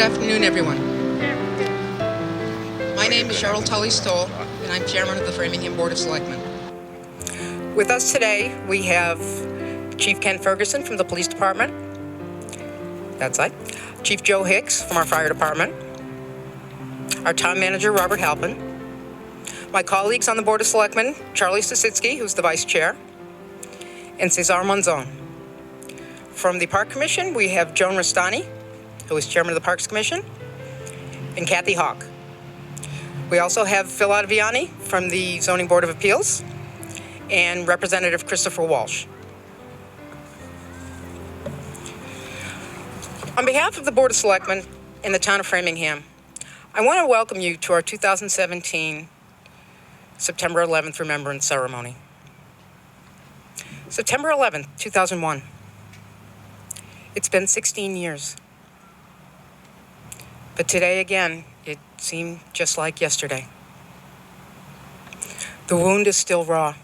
Good afternoon, everyone. My name is Cheryl Tully-Stoll, and I'm chairman of the Framingham Board of Selectmen. With us today, we have Chief Ken Ferguson from the police department. That side. Chief Joe Hicks from our fire department. Our town manager, Robert Halpin. My colleagues on the Board of Selectmen, Charlie Sositsky, who's the vice chair, and Cesar Monzon. From the Park Commission, we have Joan Rastani, who is chairman of the Parks Commission, and Kathy Hawk. We also have Phil Ottaviani from the Zoning Board of Appeals and Representative Christopher Walsh. On behalf of the Board of Selectmen in the town of Framingham, I want to welcome you to our 2017 September 11th Remembrance Ceremony. September 11th, 2001. It's been 16 years. But today again, it seemed just like yesterday. The wound is still raw.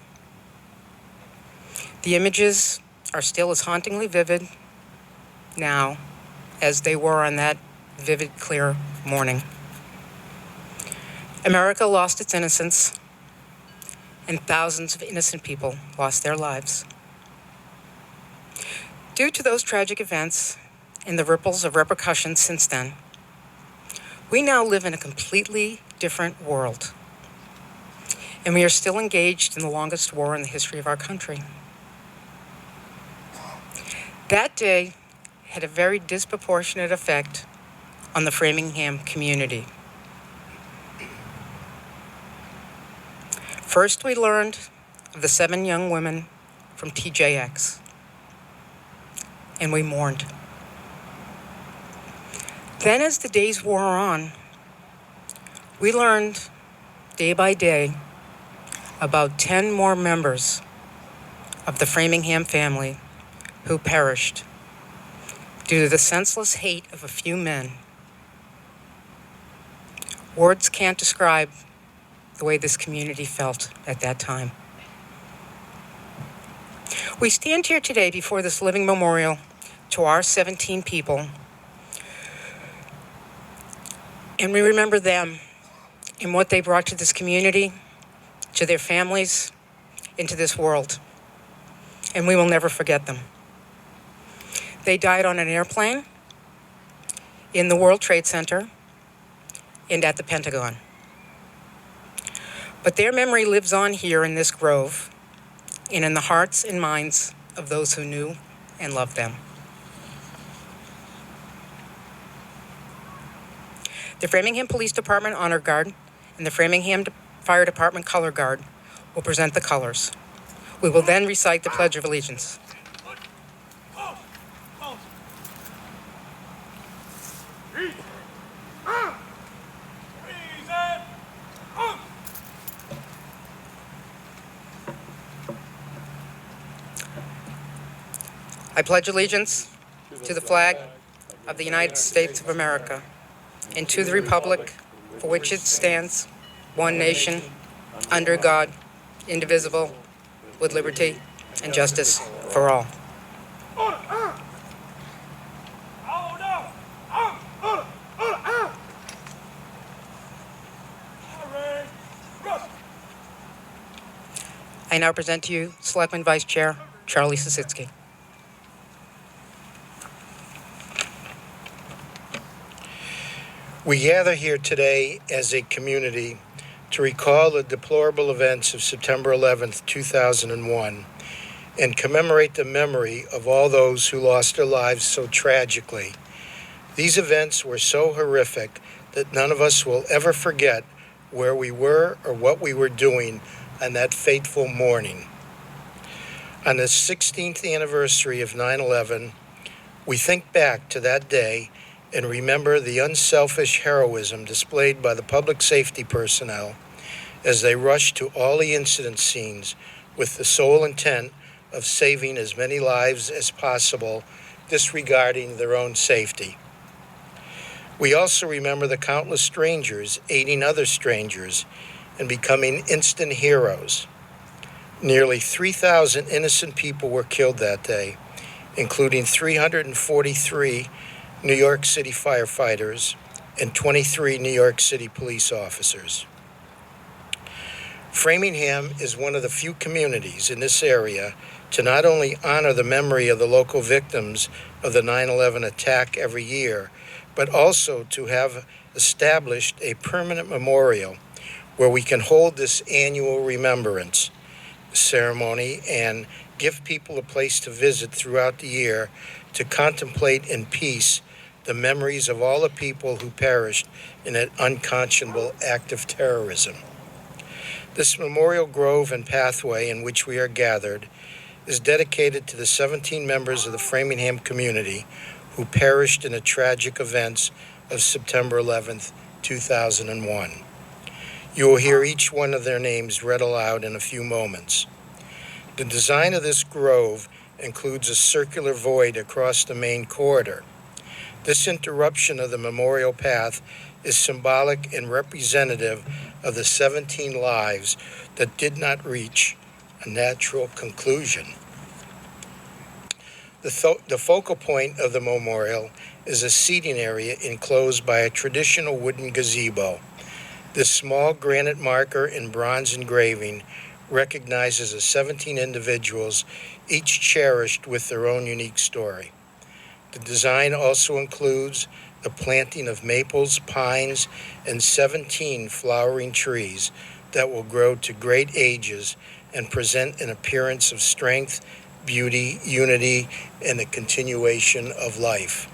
The images are still as hauntingly vivid now as they were on that vivid, clear morning. America lost its innocence, and thousands of innocent people lost their lives. Due to those tragic events and the ripples of repercussions since then, we now live in a completely different world, and we are still engaged in the longest war in the history of our country. That day had a very disproportionate effect on the Framingham community. First, we learned of the 7 young women from TJX, and we mourned. Then, as the days wore on, we learned day by day about 10 more members of the Framingham family who perished due to the senseless hate of a few men. Words can't describe the way this community felt at that time. We stand here today before this living memorial to our 17 people, and we remember them and what they brought to this community, to their families, into this world. And we will never forget them. They died on an airplane, in the World Trade Center, and at the Pentagon. But their memory lives on here in this grove, and in the hearts and minds of those who knew and loved them. The Framingham Police Department Honor Guard and the Framingham Fire Department Color Guard will present the colors. We will then recite the Pledge of Allegiance. I pledge allegiance to the flag of the United States of America and to the republic for which it stands, one nation, under God, indivisible, with liberty and justice for all. I now present to you Selectman Vice Chair Charlie Sositsky. We gather here today as a community to recall the deplorable events of September 11th, 2001, and commemorate the memory of all those who lost their lives so tragically. These events were so horrific that none of us will ever forget where we were or what we were doing on that fateful morning. On the 16th anniversary of 9/11, we think back to that day and remember the unselfish heroism displayed by the public safety personnel as they rushed to all the incident scenes with the sole intent of saving as many lives as possible, disregarding their own safety. We also remember the countless strangers aiding other strangers and becoming instant heroes. Nearly 3,000 innocent people were killed that day, including 343 New York City firefighters, and 23 New York City police officers. Framingham is one of the few communities in this area to not only honor the memory of the local victims of the 9/11 attack every year, but also to have established a permanent memorial where we can hold this annual remembrance ceremony and give people a place to visit throughout the year to contemplate in peace the memories of all the people who perished in that unconscionable act of terrorism. This memorial grove and pathway in which we are gathered is dedicated to the 17 members of the Framingham community who perished in the tragic events of September 11th, 2001. You will hear each one of their names read aloud in a few moments. The design of this grove includes a circular void across the main corridor. This interruption of the memorial path is symbolic and representative of the 17 lives that did not reach a natural conclusion. The focal point of the memorial is a seating area enclosed by a traditional wooden gazebo. This small granite marker in bronze engraving recognizes the 17 individuals, each cherished with their own unique story. The design also includes the planting of maples, pines, and 17 flowering trees that will grow to great ages and present an appearance of strength, beauty, unity, and the continuation of life.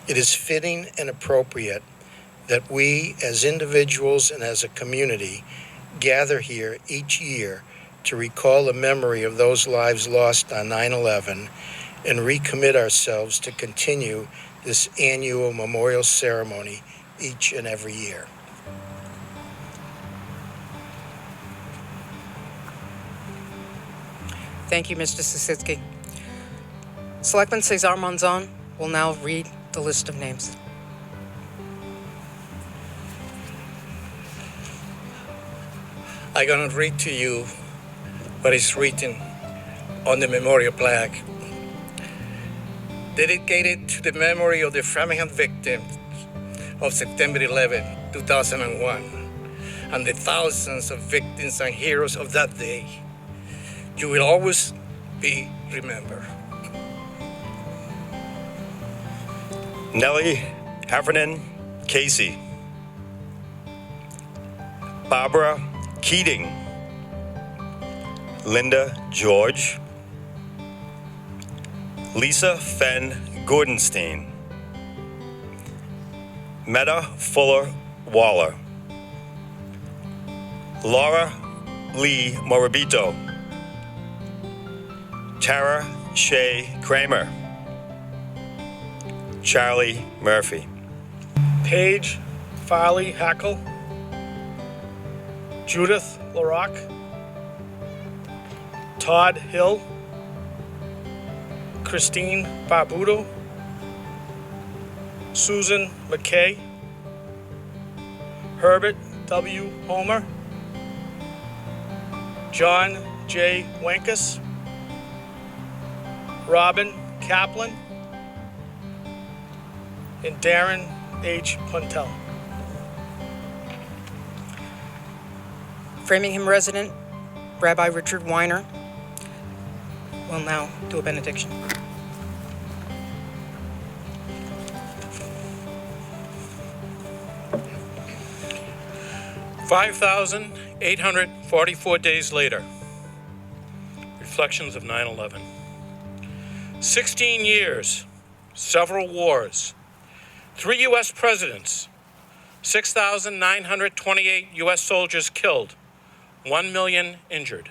It is fitting and appropriate that we, as individuals and as a community, gather here each year to recall the memory of those lives lost on 9/11 and recommit ourselves to continue this annual memorial ceremony each and every year. Thank you, Mr. Sisitsky. Selectman Cesar Monzon will now read the list of names. I'm going to read to you what is written on the memorial plaque. Dedicated to the memory of the Framingham victims of September 11, 2001, and the thousands of victims and heroes of that day. You will always be remembered. Nellie Heffernan Casey. Barbara Keating. Linda George. Lisa Fenn Gordonstein. Meta Fuller Waller. Laura Lee Morabito. Tara Shea Kramer. Charlie Murphy. Paige Farley Hackle. Judith LaRock. Todd Hill. Christine Barbuto. Susan McKay. Herbert W. Homer. John J. Wankus. Robin Kaplan. And Darren H. Puntel. Framingham resident Rabbi Richard Weiner will now do a benediction. "5,844 days later. Reflections of 9/11. 16 years, several wars, 3 U.S. presidents, 6,928 U.S. soldiers killed, 1 million injured,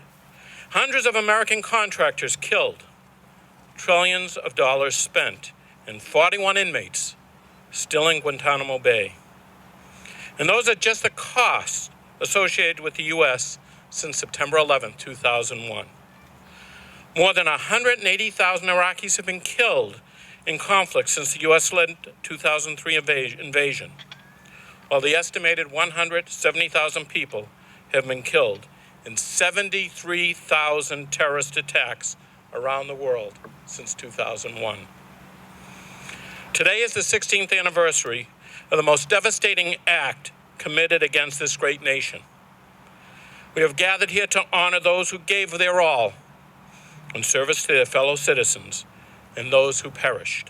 hundreds of American contractors killed, trillions of dollars spent, and 41 inmates still in Guantanamo Bay. And those are just the costs associated with the U.S. since September 11, 2001. More than 180,000 Iraqis have been killed in conflict since the U.S.-led 2003 invasion, while the estimated 170,000 people have been killed in 73,000 terrorist attacks around the world since 2001. Today is the 16th anniversary of the most devastating act committed against this great nation. We have gathered here to honor those who gave their all in service to their fellow citizens and those who perished.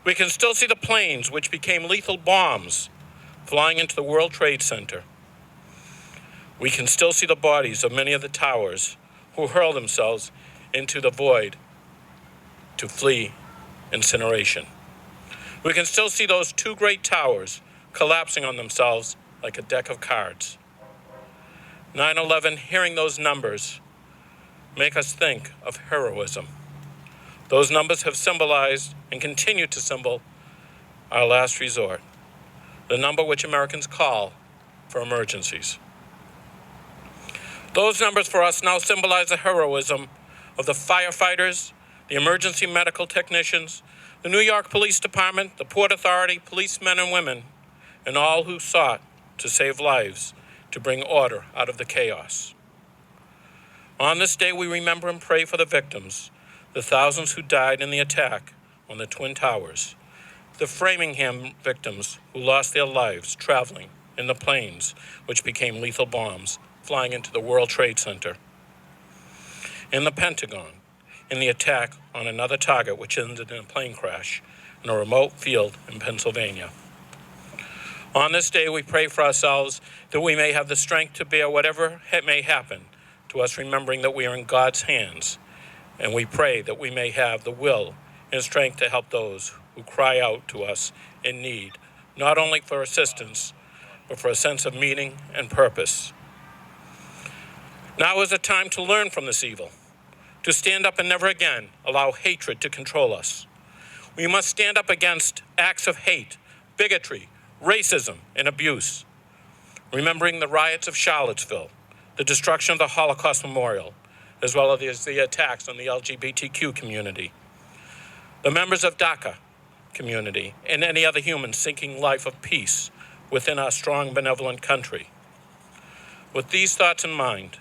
We can still see the planes which became lethal bombs flying into the World Trade Center. We can still see the bodies of many of the towers who hurled themselves into the void to flee incineration. We can still see those two great towers collapsing on themselves like a deck of cards. 9/11, hearing those numbers, make us think of heroism. Those numbers have symbolized and continue to symbol our last resort, the number which Americans call for emergencies. Those numbers for us now symbolize the heroism of the firefighters, the emergency medical technicians, the New York Police Department, the Port Authority, policemen and women, and all who sought to save lives, to bring order out of the chaos. On this day, we remember and pray for the victims, the thousands who died in the attack on the Twin Towers, the Framingham victims who lost their lives traveling in the planes which became lethal bombs flying into the World Trade Center, in the Pentagon, in the attack on another target which ended in a plane crash in a remote field in Pennsylvania. On this day, we pray for ourselves that we may have the strength to bear whatever may happen to us, remembering that we are in God's hands. And we pray that we may have the will and strength to help those who cry out to us in need, not only for assistance, but for a sense of meaning and purpose. Now is the time to learn from this evil, to stand up and never again allow hatred to control us. We must stand up against acts of hate, bigotry, racism, and abuse, remembering the riots of Charlottesville, the destruction of the Holocaust Memorial, as well as the attacks on the LGBTQ community, the members of DACA community, and any other human seeking life of peace within our strong, benevolent country. With these thoughts in mind,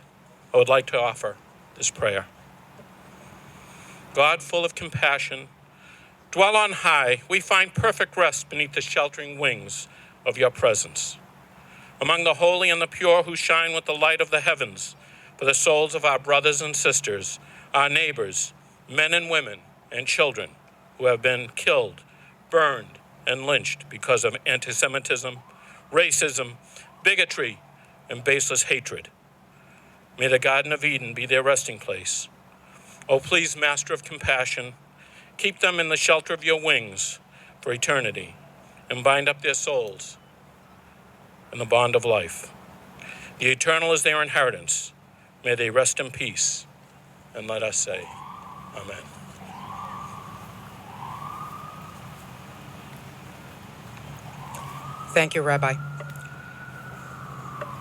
I would like to offer this prayer. God, full of compassion, dwell on high, we find perfect rest beneath the sheltering wings of your presence. Among the holy and the pure who shine with the light of the heavens, for the souls of our brothers and sisters, our neighbors, men and women and children who have been killed, burned, and lynched because of anti-Semitism, racism, bigotry, and baseless hatred. May the Garden of Eden be their resting place. Oh, please, Master of Compassion, keep them in the shelter of your wings for eternity and bind up their souls in the bond of life. The eternal is their inheritance. May they rest in peace. And let us say, Amen. Thank you, Rabbi.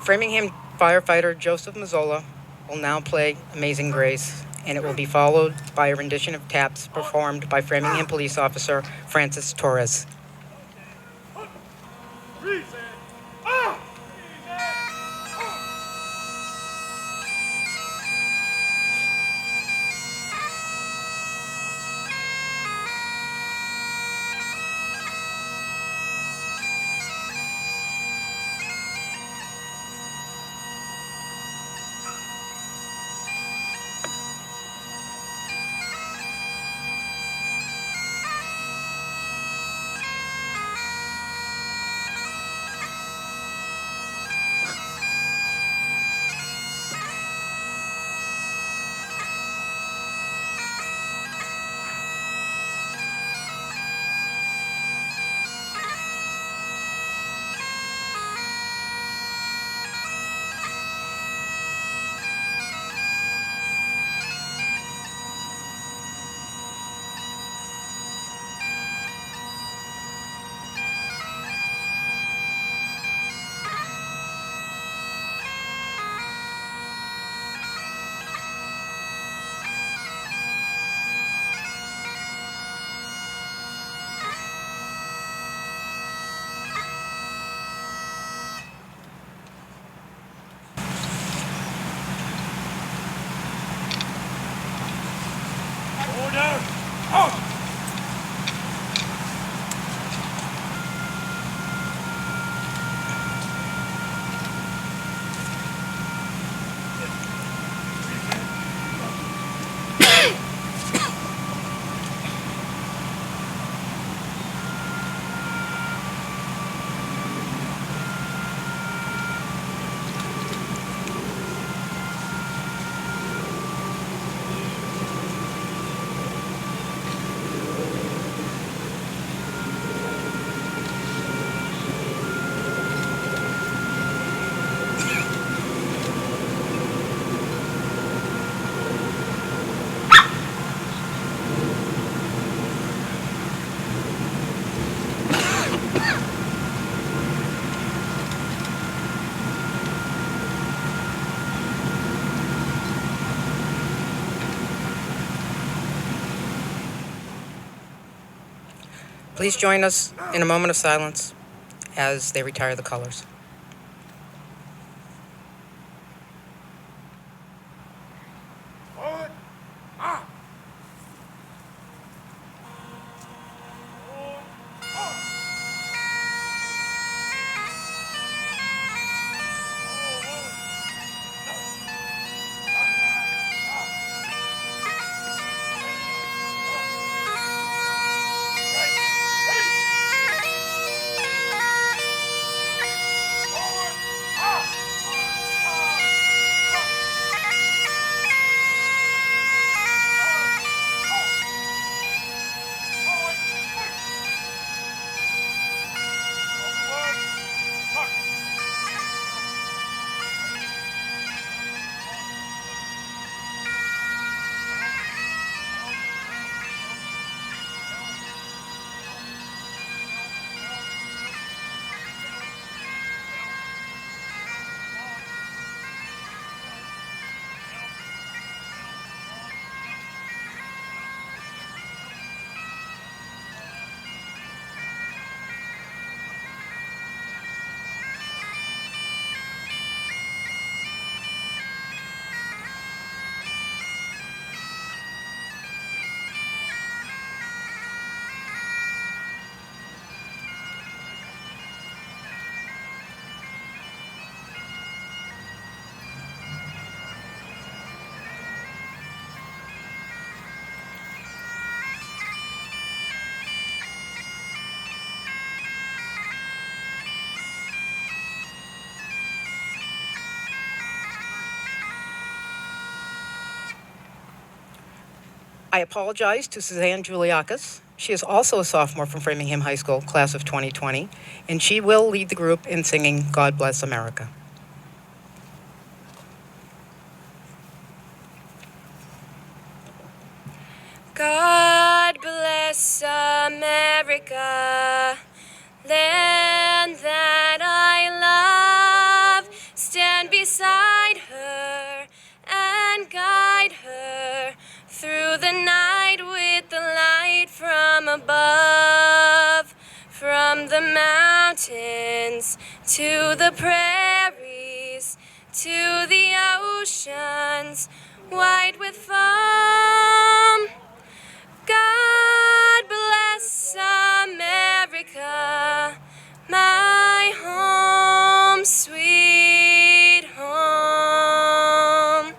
Framingham firefighter Joseph Mazzola will now play Amazing Grace, and it will be followed by a rendition of taps performed by Framingham police officer Francis Torres. Please join us in a moment of silence as they retire the colors. I apologize to Suzanne Juliakis. She is also a sophomore from Framingham High School, class of 2020, and she will lead the group in singing God Bless America. God bless America, land that I love. Stand beside her and guide her through the night with the light from above. From the mountains to the prairies to the oceans white with foam. God bless America, my home, sweet home.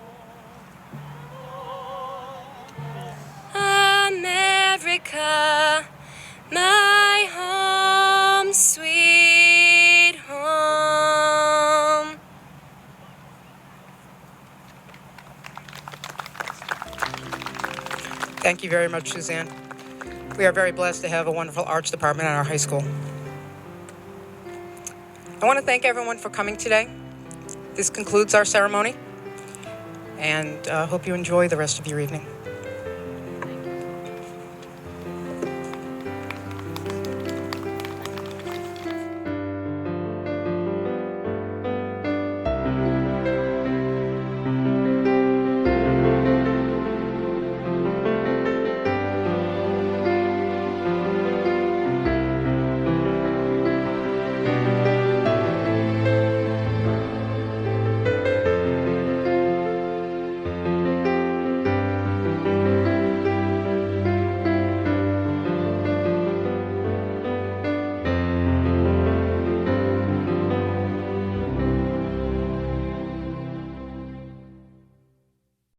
America, my home, sweet home. Thank you very much, Suzanne. We are very blessed to have a wonderful arts department at our high school. I want to thank everyone for coming today. This concludes our ceremony, and hope you enjoy the rest of your evening.